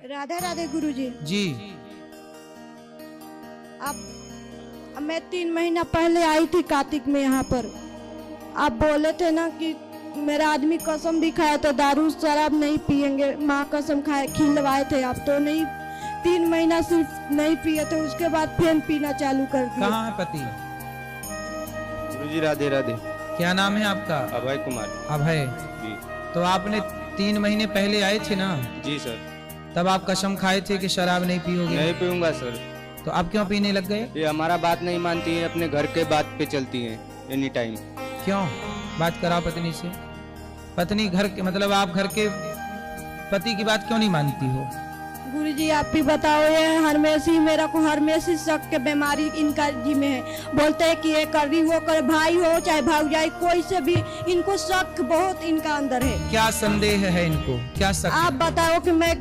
राधे राधे गुरुजी। जी। आप मैं 3 महीना पहले आई थी कार्तिक में यहाँ पर। आप बोले थे ना कि मेरा आदमी कसम भी खाया तो दारू शराब नहीं पिएंगे, माँ कसम खाए खिलवाए थे आप तो नहीं। 3 महीना सिर्फ नहीं पिए थे, उसके बाद फिर पीना चालू कर दिया। कहाँ है पति? गुरुजी राधे राधे। क्या नाम है आपका? अभय कुमार। अभय जी। तो आपने 3 महीने पहले आए थे ना? जी सर। तब आप कसम खाए थे कि शराब नहीं पियोगे? नहीं पीऊंगा सर। तो आप क्यों पीने लग गए? ये हमारा बात नहीं मानती है, अपने घर के बात पे चलती है एनी टाइम। क्यों? बात कराओ पत्नी से। पत्नी घर के मतलब आप घर के पति की बात क्यों नहीं मानती हो? गुरुजी आप भी बताओ, ये हमेशा मेरा को हमेशा शक के बीमारी इनका जी में है। बोलते हैं कि ये कर रही वो कर, भाई हो चाहे भाई कोई से भी इनको शक बहुत इनका अंदर है। क्या संदेह है इनको? क्या शक? आप बताओ कि मैं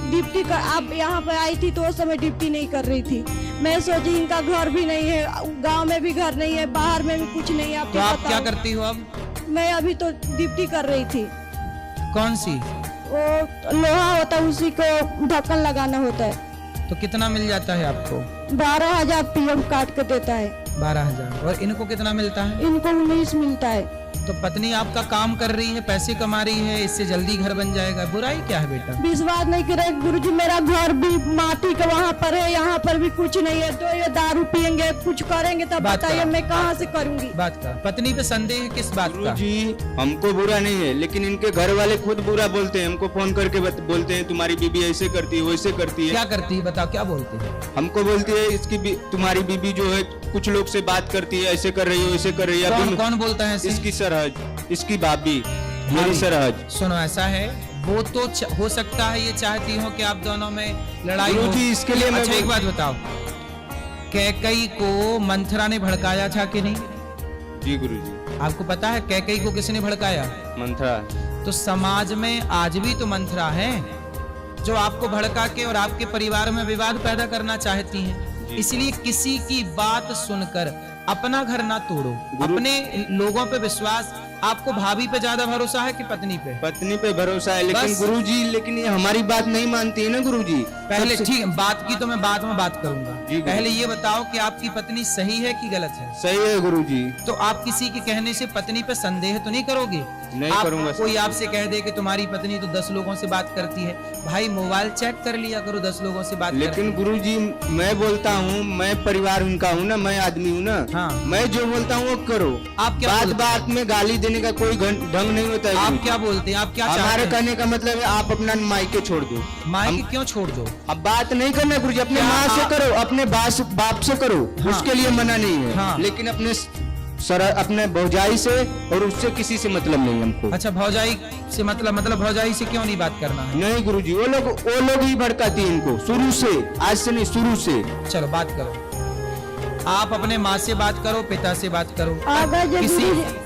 ड्यूटी कर, आप यहाँ पर आई थी तो उस समय ड्यूटी नहीं कर रही थी। मैं सोची इनका घर भी नहीं है, गांव में भी घर नहीं है, बाहर में भी कुछ नहीं है। तो आप क्या करती हो अब? मैं अभी तो ड्यूटी कर रही थी। कौन सी? वो लोहा होता है उसी को ढक्कन लगाना होता है। तो कितना मिल जाता है आपको? 12,000 पीएम काट के देता है। 12,000। और इनको कितना मिलता है? इनको 19 मिलता है। तो पत्नी आपका काम कर रही है, पैसे कमा रही है, इससे जल्दी घर बन जाएगा। बुराई क्या है बेटा? विश्वास नहीं करे गुरुजी, मेरा घर भी माटी का वहाँ पर है, यहाँ पर भी कुछ नहीं है। तो ये दारू पियेंगे कुछ करेंगे तब बताइए मैं कहाँ से करूँगी? बात का पत्नी पे संदेह किस बात का? गुरुजी हमको बुरा नहीं है, लेकिन इनके घर वाले खुद बुरा बोलते हैं। हमको फोन करके बोलते हैं तुम्हारी बीबी ऐसे करती है वैसे करती है। क्या करती है बताओ, क्या बोलते हैं? हमको बोलती है इसकी तुम्हारी बीबी जो है कुछ लोग से बात करती है, ऐसे कर रही है वैसे कर रही है। कौन बोलता है? इसकी सरहज, इसकी भाभी, मेरी सरहज। सुनो ऐसा है, वो तो हो सकता है ये चाहती हो कि आप दोनों में लड़ाई हो। इसके लिए अच्छा एक बात बताओ, कैकई को मंथरा ने भड़काया था कि नहीं? जी गुरुजी। आपको पता है कैकई को किसने भड़काया? मंथरा। तो समाज में आज भी तो मंथरा है जो आपको भड़का के और आपके परिवार में विवाद पैदा करना चाहती हैं। इसलिए किसी की बात सुनकर अपना घर ना तोड़ो। अपने लोगों पे विश्वास, आपको भाभी पे ज्यादा भरोसा है कि पत्नी पे? पत्नी पे भरोसा है, लेकिन गुरुजी लेकिन ये हमारी बात नहीं मानती है ना गुरुजी। पहले ठीक बात की तो मैं बाद में बात करूंगा। पहले ये बताओ कि आपकी पत्नी सही है कि गलत है? सही है गुरुजी। तो आप किसी के कहने से पत्नी पे संदेह तो नहीं करोगे? नहीं करूंगा। कोई आपसे कह दे कि तुम्हारी पत्नी तो 10 लोगों से बात करती है, भाई मोबाइल चेक कर लिया करो 10 लोगों से बात। लेकिन गुरुजी मैं बोलता हूँ, मैं परिवार उनका हूँ ना, मैं आदमी हूँ ना। हाँ। मैं जो बोलता हूँ वो करो। आप क्या बात में गाली देने का कोई ढंग नहीं होता है। आप क्या बोलते हैं? आप क्या चाहते हैं? हमारे कहने का मतलब है आप अपना मायके छोड़ दो। मायके क्यों छोड़ दो? अब बात नहीं करना गुरुजी, अपने माँ से करो, अपने बाप से करो। उसके लिए मना नहीं है, लेकिन अपने भौजाई से और उससे किसी से मतलब नहीं हमको। अच्छा भौजाई से मतलब भौजाई से क्यों नहीं बात करना है? नहीं गुरुजी, वो लोग ही भड़काती है इनको शुरू से, आज से नहीं शुरू से। चलो बात करो, आप अपने माँ से बात करो, पिता से बात करो,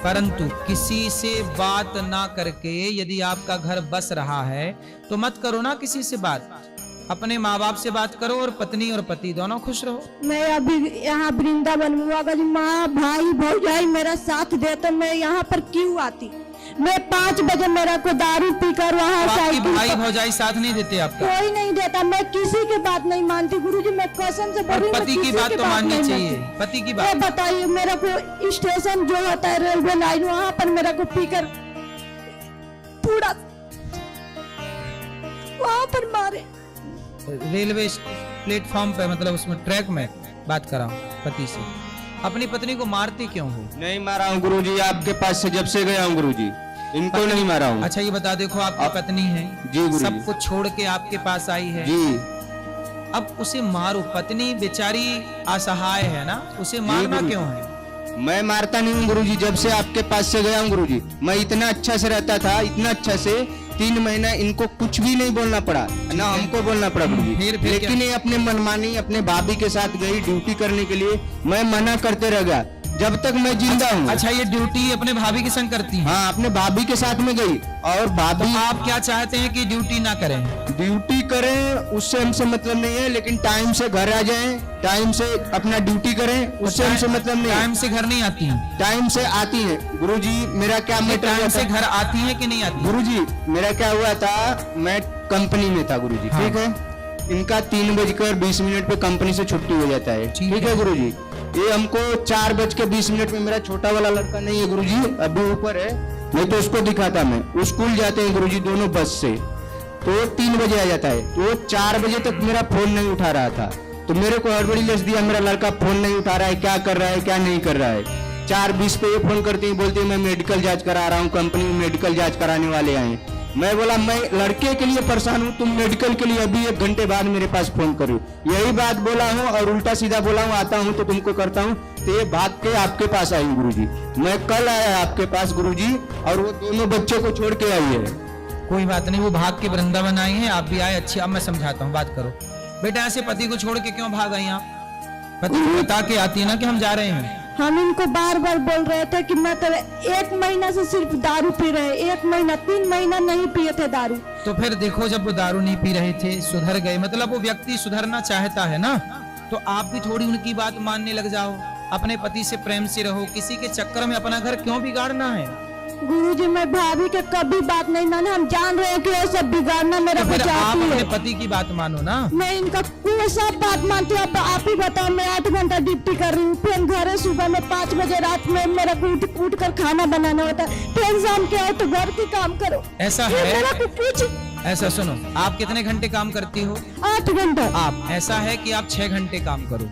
परंतु किसी से बात ना करके यदि आपका घर बस रहा है तो मत करो ना किसी से बात। अपने माँ बाप से बात करो और पत्नी और पति दोनों खुश रहो। मैं अभी यहाँ वृंदावन में अगर माँ भाई भौजाई मेरा साथ दे तो मैं यहाँ पर क्यों आती? मैं 5 बजे मेरा को दारू पीकर वहाँ भाई भौजाई साथ नहीं देते आपका? कोई नहीं देता। मैं किसी की बात नहीं मानती गुरुजी, मैं कसम से बोल रही हूँ। पति की बात तो माननी चाहिए। पति की बात बताइए, मेरा को स्टेशन जो होता है रेलवे लाइन, वहाँ पर मेरा को पीकर पूरा वहाँ पर मारे। रेलवे प्लेटफॉर्म पे मतलब उसमें ट्रैक में बात कराओ पति से। अपनी पत्नी को मारते क्यों हो? नहीं मारा हूँ गुरुजी, आपके पास से जब से गया हूँ गुरुजी, इनको नहीं मारा हूँ। अच्छा ये बता, देखो आपकी पत्नी है जी, सब कुछ छोड़ के आपके पास आई है जी। अब उसे मारो, पत्नी बेचारी असहाय है ना, उसे मारना क्यों है? मैं मारता नहीं हूँ गुरुजी, जब से आपके पास से गया हूँ गुरुजी। मैं इतना अच्छा से रहता था, इतना अच्छा से 3 महीना इनको कुछ भी नहीं बोलना पड़ा ना हमको बोलना पड़ा गुरुजी। लेकिन ये अपने मनमानी अपने भाभी के साथ गई ड्यूटी करने के लिए, मैं मना करते रह गया जब तक मैं जिंदा हूँ। अच्छा ये ड्यूटी अपने भाभी के संग करती है? हाँ, अपने भाभी के साथ में गई। और भाभी तो आप क्या चाहते हैं कि ड्यूटी ना करें? ड्यूटी करें उससे हमसे मतलब नहीं है, लेकिन टाइम से घर आ जाएं, टाइम से अपना ड्यूटी करें उससे हमसे मतलब नहीं है। टाइम से घर नहीं आती हैं? टाइम से आती हैं गुरुजी। मेरा क्या मैटर टाइम हुआ से था घर आती हैं कि नहीं आती? गुरुजी, मेरा क्या हुआ था, मैं कंपनी में था गुरुजी। हाँ। ठीक है, इनका 3:20 पे कंपनी से छुट्टी हो जाता है। ठीक ठीक है है गुरुजी, ये हमको 4:20 में, मेरा छोटा वाला लड़का नहीं है गुरुजी, अभी ऊपर है, नहीं तो उसको दिखाता मैं। वो स्कूल जाते हैं गुरुजी दोनों बस से, तो 3 बजे आ जाता है, तो 4 बजे तक मेरा फोन नहीं उठा रहा था। तो मेरे को हड़बड़ी लग दिया, मेरा लड़का फोन नहीं उठा रहा है, क्या कर रहा है क्या नहीं कर रहा है। 4:20 पे ये फोन करती है, बोलती है मैं मेडिकल जांच करा रहा हूँ, कंपनी में मेडिकल जांच कराने वाले आए। मैं बोला मैं लड़के के लिए परेशान हूँ, तुम मेडिकल के लिए अभी 1 घंटे बाद मेरे पास फोन करो। यही बात बोला हूँ और उल्टा सीधा बोला हूँ, आता हूँ तो तुमको करता हूँ, तो ये भाग के आपके पास आई गुरुजी। मैं कल आया आपके पास गुरुजी, और वो दोनों बच्चों को छोड़ के आई है। कोई बात नहीं, वो भाग के वृंदावन आई हैं, आप भी आए, अच्छी। अब मैं समझाता हूँ, बात करो बेटा। ऐसे पति को छोड़ के क्यों भाग आई आप? पति को बता के आती है ना कि हम जा रहे हैं। हम इनको बार बार बोल रहे थे कि मैं तो 1 महीना से सिर्फ दारू पी रहे, 1 महीना 3 महीना नहीं पिए थे दारू। तो फिर देखो, जब वो दारू नहीं पी रहे थे, सुधर गए, मतलब वो व्यक्ति सुधरना चाहता है ना, तो आप भी थोड़ी उनकी बात मानने लग जाओ, अपने पति से प्रेम से रहो। किसी के चक्कर में अपना घर क्यों बिगाड़ना है? गुरुजी, मैं भाभी के कभी बात नहीं माने, हम जान रहे हैं कि वो सब बिगाड़ना मेरा तो फिर आप चाहती अपने है। पति की बात मानो ना। मैं इनका कोई सब बात मानती हूँ। आप ही बताओ, मैं 8 घंटा ड्यूटी कर रही हूँ, फिर घर है सुबह में 5 बजे, रात में मेरा उठ कर खाना बनाना होता है, फिर शाम के आओ तो घर के काम करो। ऐसा ये है? मेरा को कुछ ऐसा सुनो, आप कितने घंटे काम करती हो? 8 घंटा। आप ऐसा है कि आप 6 घंटे काम करो,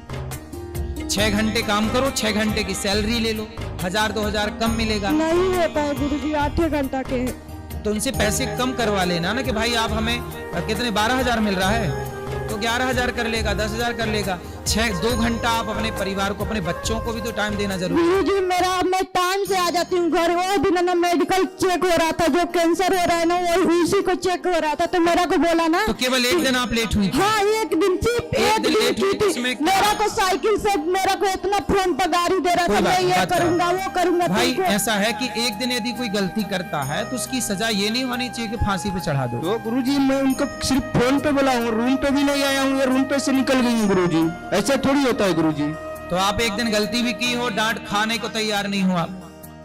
6 घंटे काम करो, 6 घंटे की सैलरी ले लो, 1000-2000 कम मिलेगा। नहीं होता है गुरुजी, 8 घंटा के हैं। तो उनसे पैसे कम करवा लेना ना, कि भाई आप हमें कितने 12,000 मिल रहा है तो 11,000 कर लेगा, 10,000 कर लेगा। 2 घंटा आप अपने परिवार को, अपने बच्चों को भी तो टाइम देना जरूरी है। गुरुजी, मैं टाइम से आ जाती हूँ घर। वो दिन ना मेडिकल चेक हो रहा था, जो कैंसर हो रहा है ना, वो उसी को चेक हो रहा था, तो मेरा को बोला ना। तो केवल 1 दिन आप लेट हुई थी? हाँ, 1 दिन, सिर्फ 1 दिन लेट हुई की थी, थी। इसमें मेरा को साइकिल से मेरा को इतना फोन पर गाड़ी दे रहा था, मैं ये करूंगा वो करूंगा। भाई तुमको- ऐसा है कि 1 दिन यदि कोई गलती करता है तो उसकी सजा ये नहीं होनी चाहिए कि फांसी पे चढ़ा दो। तो गुरुजी, मैं उनको सिर्फ फोन पे बोला हूँ, रूम पे भी नहीं आया हूँ, ये रूम पे से निकल गई हूँ गुरुजी। ऐसा थोड़ी होता है गुरुजी। तो आप 1 दिन गलती भी की हो, डांट खाने को तैयार नहीं हो आप?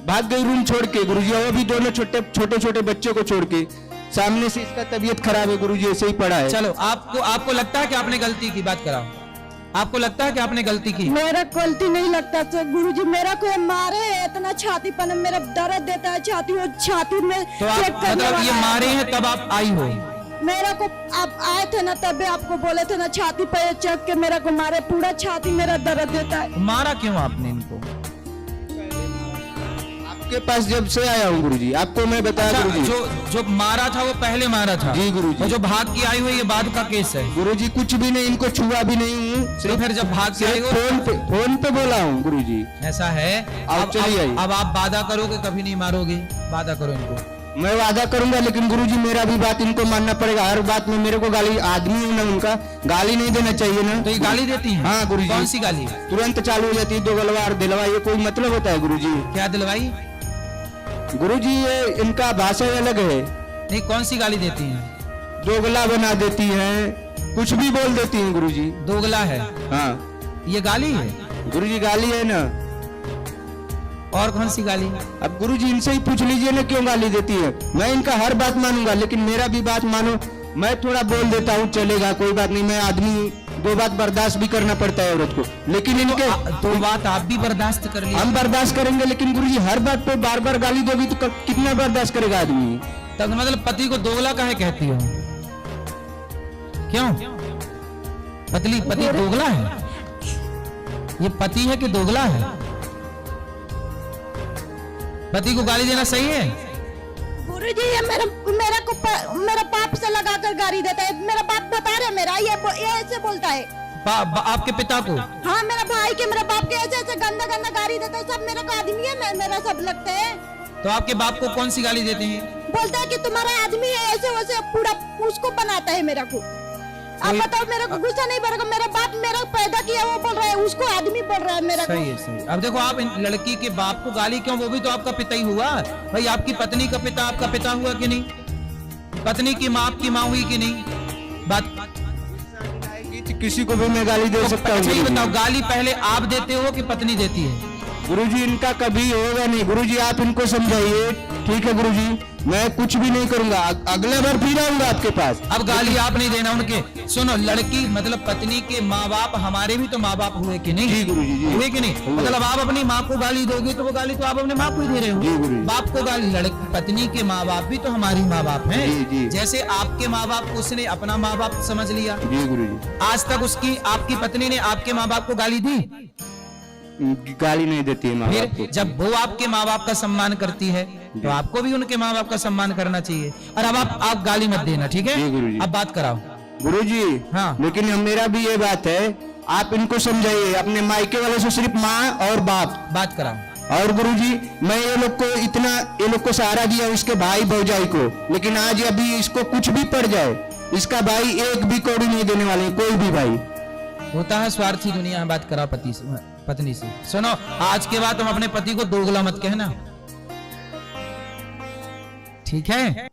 भाग गई रूम छोड़ के गुरुजी, और भी दोनों छोटे बच्चों को छोड़ के। सामने से इसका तबीयत खराब है गुरुजी, ऐसे ही पड़ा है। चलो, आपको लगता है कि आपने गलती की? बात कराओ, आपको लगता है कि आपने गलती की? मेरा गलती नहीं लगता तो गुरुजी, मेरा को मारे इतना छाती पर मेरा दर्द देता है, छाती वो छाती में तो आप चेक करने मतलब ये वाला है। मारे हैं तब आप आई हो? मेरा को आप आए थे ना, तब भी आपको बोले थे ना, छाती पे चेक के मेरा को मारे, पूरा छाती मेरा दर्द देता है। मारा क्यों आपने इनको? आपके पास जब से आया हूँ गुरुजी, आपको मैं बताया अच्छा, गुरुजी। जो मारा था वो पहले मारा था? जी गुरुजी। और जो भाग के आई हुई ये बाद का केस है? गुरुजी, कुछ भी नहीं, इनको छुआ भी नहीं हूँ, तो फिर जब भाग के आई हो? फोन पे बोला हूँ गुरुजी। ऐसा है? अब चलिए आइए। अब आप वादा करोगे कभी नहीं मारोगे? वादा करो इनको। मैं वादा करूंगा, लेकिन गुरुजी मेरा भी बात इनको मानना पड़ेगा। हर बात में मेरे को गाली, आदमी हूं ना उनका, गाली नहीं देना चाहिए ना। तो ये गाली देती हैं? हाँ गुरुजी। कौन सी गाली? तुरंत चालू हो जाती है, दोगलवार दिलवा, ये कोई मतलब होता है गुरुजी? क्या दिलवाई? गुरुजी, ये इनका भाषा अलग है। नहीं, कौन सी गाली देती हैं? दोगला बना देती हैं, कुछ भी बोल देती हैं गुरुजी। दोगला है? हाँ ये गाली है? गुरुजी, गाली है ना। और कौन सी गाली? अब गुरुजी इनसे ही पूछ लीजिए ना क्यों गाली देती है। मैं इनका हर बात मानूंगा, लेकिन मेरा भी बात मानो। मैं थोड़ा बोल देता हूँ, चलेगा, कोई बात नहीं, मैं आदमी, 2 बात बर्दाश्त भी करना पड़ता है औरत को, लेकिन इनके 2 बात आप भी बर्दाश्त कर ली? हम बर्दाश्त करेंगे, लेकिन गुरुजी हर बात पे बार बार गाली दोगी तो कितना बर्दाश्त करेगा आदमी? तब मतलब पति को दोगला काहे कहती हो? क्यों? पति दोगला है? ये पति है कि दोगला है? पति को गाली देना सही है? गुरुजी, ये मेरा बाप से लगाकर गाली देता है। मेरा बाप बता रहे, मेरा ये ऐसे बोलता है। आपके पिता को? हाँ, मेरा भाई के, मेरा बाप के ऐसे गंदा गाली देता है। सब मेरा को आदमी है, मेरा सब लगता है। तो आपके बाप को कौन सी गाली देते हैं? बोलता है कि तुम्हारा आदमी है, ऐसे वैसे पूरा उसको बनाता है मेरा को। आप बताओ, मेरे को गुस्सा नहीं बढ़ेगा? मेरा बाप मेरा पैदा किया, वो बोल रहा है, उसको आदमी बोल रहा है मेरा को। सही है, सही। अब देखो, आप इन लड़की के बाप को गाली क्यों? वो भी तो आपका पिता ही हुआ भाई। आपकी पत्नी का पिता आपका पिता हुआ कि नहीं? पत्नी की माँ आपकी माँ हुई कि नहीं? बात किसी को भी मैं गाली दे सकता हूँ। अच्छा ये गुरुजी। बताओ, गाली पहले आप देते हो कि पत्नी देती है? गुरुजी इनका कभी होगा नहीं। गुरुजी आप इनको समझाइए, ठीक है गुरुजी, मैं कुछ भी नहीं करूंगा, अगला बार फिर आऊंगा आपके पास। अब गाली आप नहीं देना उनके। सुनो, लड़की मतलब पत्नी के माँ बाप हमारे भी तो माँ बाप हुए कि नहीं? जी गुरुजी जी। हुए कि नहीं? मतलब आप अपनी माँ को गाली दोगे तो वो गाली तो आप अपने माँ को ही दे रहे जी हो। गुरुजी। बाप को गाली, लड़की पत्नी के माँ बाप भी तो हमारी माँ बाप हैं। जी, जी। जैसे आपके माँ बाप को उसने अपना माँ बाप समझ लिया, जी गुरुजी। आज तक उसकी आपकी पत्नी ने आपके माँ बाप को गाली दी? गाली नहीं देती है माँ बाप फिर को। जब वो आपके माँ बाप का सम्मान करती है तो आपको भी उनके माँ बाप का सम्मान करना चाहिए। और अब आप गाली मत देना, ठीक जी है? गुरुजी। अब बात कराओ। गुरुजी हाँ। लेकिन मेरा भी ये बात है, आप इनको समझाइए, अपने मायके वाले से सिर्फ माँ और बाप। बात कराओ। और गुरुजी मैं ये लोग को सहारा दिया, उसके भाई भौजाई को, लेकिन आज अभी इसको कुछ भी पड़ जाए, इसका भाई एक भी कौड़ी नहीं देने वाले, कोई भी भाई। होता है स्वार्थी दुनिया में। बात कराओ पत्नी से। सुनो, आज के बाद तुम अपने पति को दोगला मत कहना, ठीक है?